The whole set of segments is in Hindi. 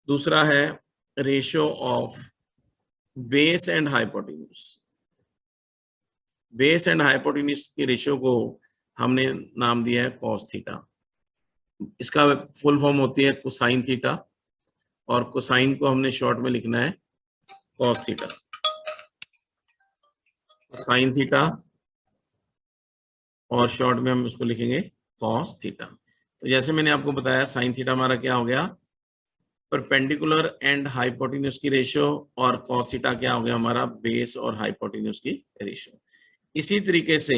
दूसरा है ratio of base and hypotenuse. Base and hypotenuse की रेशियो को हमने नाम दिया है कॉस थीटा। इसका फुल फॉर्म होती है कोसाइन थीटा, और कोसाइन को हमने शॉर्ट में लिखना है कॉस थीटा। साइन थीटा और शॉर्ट में हम उसको लिखेंगे कॉस थीटा। तो जैसे मैंने आपको बताया साइन थीटा हमारा क्या हो गया, परपेंडिकुलर एंड हाइपोटेन्यूज की रेशियो, और कॉस थीटा क्या हो गया हमारा, बेस और हाइपोटेन्यूज की रेशियो। इसी तरीके से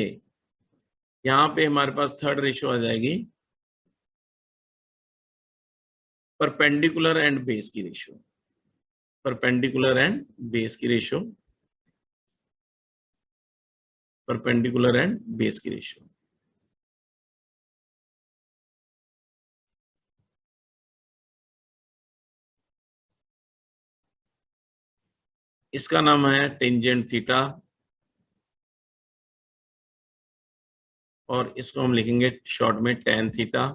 यहां पे हमारे पास थर्ड रेशियो आ जाएगी परपेंडिकुलर एंड बेस की रेशियो। परपेंडिकुलर एंड बेस की रेशियो, परपेंडिकुलर एंड बेस की रेशियो। इसका नाम है टेंजेंट थीटा, और इसको हम लिखेंगे शॉर्ट में टेन थीटा।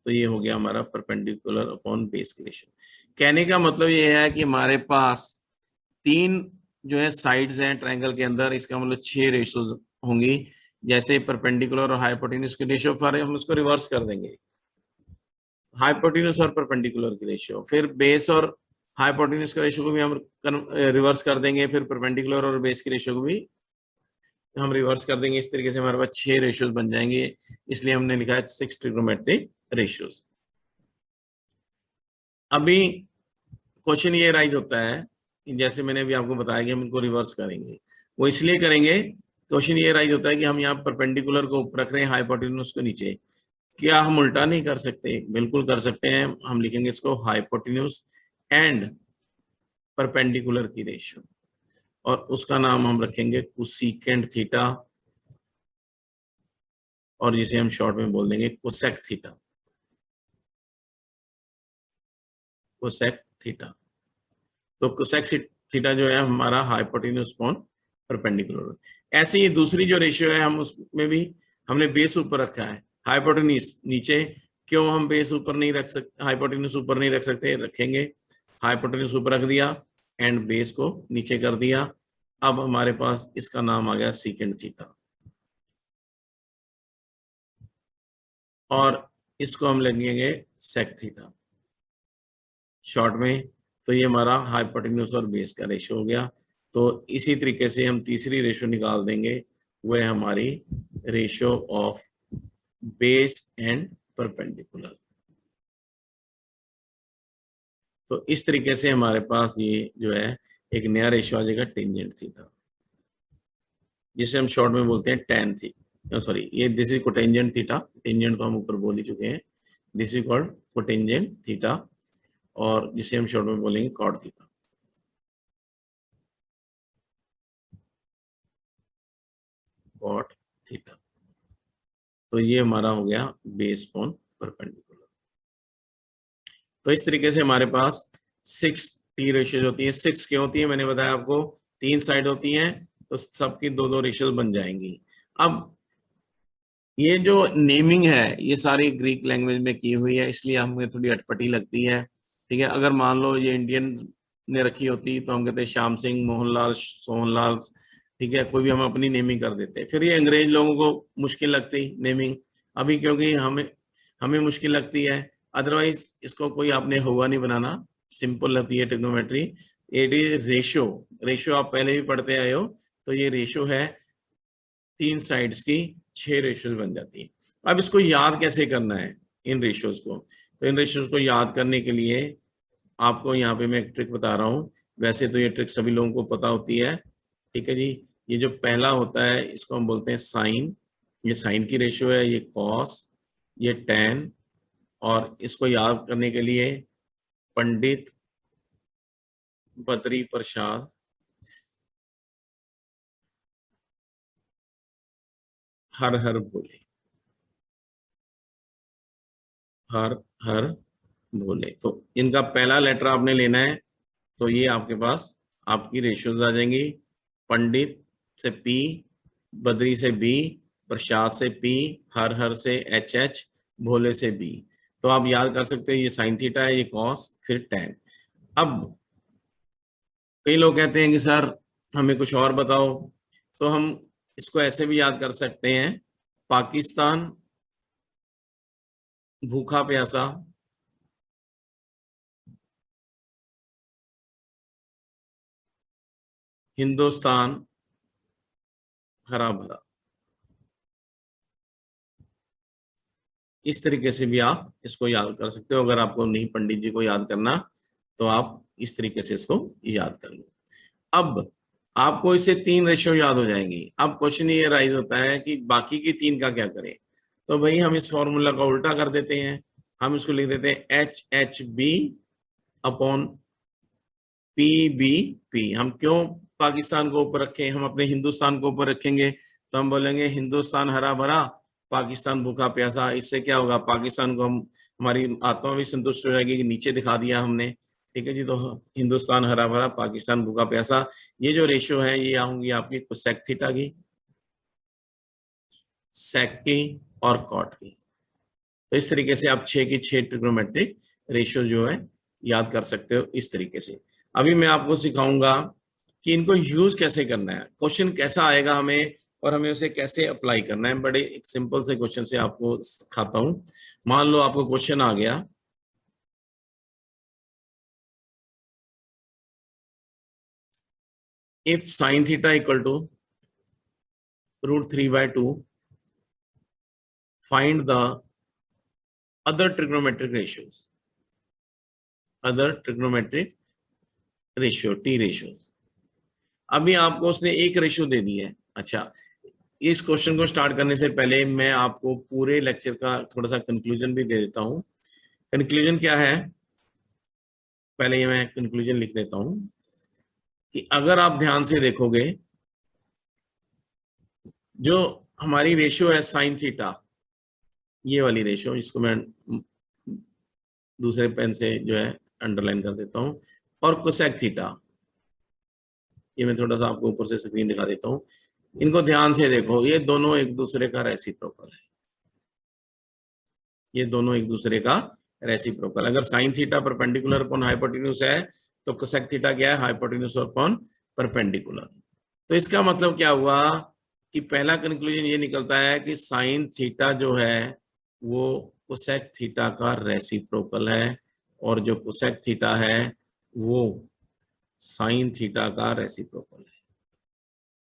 तो ये हो गया हमारा परपेंडिकुलर अपॉन बेस की रेशियो। कहने का मतलब ये है कि हमारे पास तीन जो है साइड्स हैं ट्रायंगल के अंदर, इसका मतलब 6 रेशियोज होंगी। जैसे परपेंडिकुलर और हाइपोटेन्यूज की रेशियो, फिर हम उसको रिवर्स कर देंगे, हाइपोटेन्यूज और परपेंडिकुलर की रेशियो, फिर बेस और हाइपोटेन्यूज के रेशियो को भी हम रिवर्स कर देंगे, फिर परपेंडिकुलर और बेस की रेशियो को भी हम रिवर्स कर देंगे। इस तरीके से हमारे पास 6 रेशियोज बन जाएंगे, इसलिए हमने लिखा है 6 ट्रिग्नोमेट्रिक रेशियोज। अभी क्वेश्चन ये राइज होता है कि जैसे मैंने अभी आपको बताया कि हम इनको रिवर्स करेंगे, वो इसलिए करेंगे, क्वेश्चन ये राइज होता है कि हम यहाँ परपेंडिकुलर को ऊपर रख रहे हैं, हाइपोटेन्यूज को नीचे, क्या हम उल्टा नहीं कर सकते? बिल्कुल कर सकते हैं। हम लिखेंगे इसको हाइपोटेन्यूज एंड परपेंडिकुलर की रेशियो, और उसका नाम हम रखेंगे कोसेकेंट थीटा, और जिसे हम शॉर्ट में बोल देंगे कोसेक थीटा। कोसेक थीटा, तो कोसेक थीटा जो है हमारा हाइपोटेन्यूज अपॉन परपेंडिकुलर। ऐसे ही दूसरी जो रेशियो है, हम उसमें भी हमने बेस ऊपर रखा है, हाइपोटेन्यूज नीचे। क्यों हम बेस ऊपर नहीं रख सकते, हाइपोटेन्यूज ऊपर नहीं रख सकते? रखेंगे। हाइपोटेन्यूज ऊपर रख दिया एंड बेस को नीचे कर दिया। अब हमारे पास इसका नाम आ गया सीकेंट थीटा, और इसको हम लिखेंगे सेक थीटा शॉर्ट में। तो ये हमारा हाइपोटेन्यूज और बेस का रेशियो हो गया। तो इसी तरीके से हम तीसरी रेशियो निकाल देंगे, वो है हमारी ratio of base and perpendicular. तो इस तरीके से हमारे पास ये जो है एक नया रेशियो आ जाएगा टेंजेंट थीटा, जिसे हम शॉर्ट में बोलते हैं टेन थीटा। सॉरी, ये this is cotangent theta, tangent तो हम ऊपर बोल ही चुके हैं। This is called cotangent theta, और जिसे हम शॉर्ट में बोलेंगे कॉट थीटा। Cot theta. तो ये हमारा हो गया बेस अपॉन परपेंडिकुलर। तो इस तरीके से हमारे पास 6 टी रेशियोज होती है। 6 क्यों होती है? मैंने बताया आपको, 3 साइड होती हैं, तो सबकी 2-2 रेशियोज बन जाएंगी। अब ये जो नेमिंग है ये सारी ग्रीक लैंग्वेज में की हुई है, इसलिए हमें थोड़ी अटपटी लगती है। ठीक है, अगर मान लो ये इंडियन ने रखी होती तो हम कहते श्याम सिंह, मोहनलाल, सोहनलाल, ठीक है, कोई भी हम अपनी नेमिंग कर देते। फिर ये अंग्रेज लोगों को मुश्किल लगती नेमिंग, अभी क्योंकि हमें हमें मुश्किल लगती है। अदरवाइज इसको कोई आपने हुआ नहीं बनाना, सिंपल लगती है trigonometry. It is ratio. Ratio आप पहले भी पढ़ते आए हो, तो ये रेशियो है 3 साइड्स की, 6 रेशियोज बन जाती है। अब इसको याद कैसे करना है इन रेशियोज को? तो इन रेशियोज को याद करने के लिए आपको यहाँ पे मैं एक ट्रिक बता रहा हूँ। वैसे तो ये ट्रिक सभी लोगों को पता होती है, ठीक है जी। ये जो पहला होता है इसको हम बोलते हैं साइन, ये साइन की रेशियो है, ये कॉस, ये टेन, और इसको याद करने के लिए पंडित, बद्री प्रसाद, हर हर भोले, हर हर भोले। तो इनका पहला लेटर आपने लेना है, तो ये आपके पास आपकी रेशियोज आ जाएंगी। पंडित से पी, बद्री से बी, प्रसाद से पी, हर हर से एच एच, भोले से बी। तो आप याद कर सकते हो, ये साइन थीटा है, ये कॉस, फिर टेन। अब कई लोग कहते हैं कि सर हमें कुछ और बताओ, तो हम इसको ऐसे भी याद कर सकते हैं, पाकिस्तान भूखा प्यासा, हिंदुस्तान हरा भरा। इस तरीके से भी आप इसको याद कर सकते हो। अगर आपको नहीं पंडित जी को याद करना तो आप इस तरीके से इसको याद कर लो। अब आपको इससे 3 रेशियो याद हो जाएंगी। अब क्वेश्चन ये राइज होता है कि बाकी की 3 का क्या करें। तो भाई हम इस फॉर्मूला का उल्टा कर देते हैं, हम इसको लिख देते हैं HHB अपॉन PBP। हम क्यों पाकिस्तान को ऊपर रखें, हम अपने हिंदुस्तान को ऊपर रखेंगे, तो हम बोलेंगे हिंदुस्तान हरा भरा, पाकिस्तान भूखा प्यासा। इससे क्या होगा, पाकिस्तान को हम, हमारी आत्मा भी संतुष्ट हो जाएगी कि नीचे दिखा दिया हमने। ठीक है जी, तो हिंदुस्तान हरा भरा, पाकिस्तान भूखा प्यासा। ये जो रेशियो है ये आऊंगी आपकी कोसेक थीटा की, सेक की और कॉट की। तो इस तरीके से आप 6 की 6 ट्रिग्नोमेट्रिक रेशियो जो है याद कर सकते हो इस तरीके से। अभी मैं आपको सिखाऊंगा कि इनको यूज कैसे करना है, क्वेश्चन कैसा आएगा हमें और हमें उसे कैसे अप्लाई करना है। बड़े एक सिंपल से क्वेश्चन से आपको सिखाता हूं। मान लो आपको क्वेश्चन आ गया, if sine theta equal to √3/2 find the other trigonometric ratios, other trigonometric ratio T ratios. अभी आपको उसने एक रेशियो दे दी है। अच्छा, इस क्वेश्चन को स्टार्ट करने से पहले मैं आपको पूरे लेक्चर का थोड़ा सा कंक्लूजन भी दे देता हूं। कंक्लूजन क्या है, पहले ये मैं कंक्लूजन लिख देता हूं कि अगर आप ध्यान से देखोगे, जो हमारी रेशियो है साइन थीटा, ये वाली रेशियो, इसको मैं दूसरे पेन से जो है अंडरलाइन कर देता हूं, और कोसेक थीटा, ये मैं थोड़ा सा आपको ऊपर से स्क्रीन दिखा देता हूं। इनको ध्यान से देखो, ये दोनों एक दूसरे का रेसिप्रोकल है, ये दोनों एक दूसरे का रेसिप्रोकल। अगर sine theta perpendicular upon hypotenuse है तो कोसेक थीटा क्या है, हाइपोटेन्यूज अपॉन परपेंडिकुलर। तो इसका मतलब क्या हुआ कि पहला कंक्लूजन ये निकलता है कि साइन थीटा जो है वो कोसेक थीटा का रेसिप्रोकल है, और जो कोसेक थीटा है वो साइन थीटा का रेसिप्रोकल है।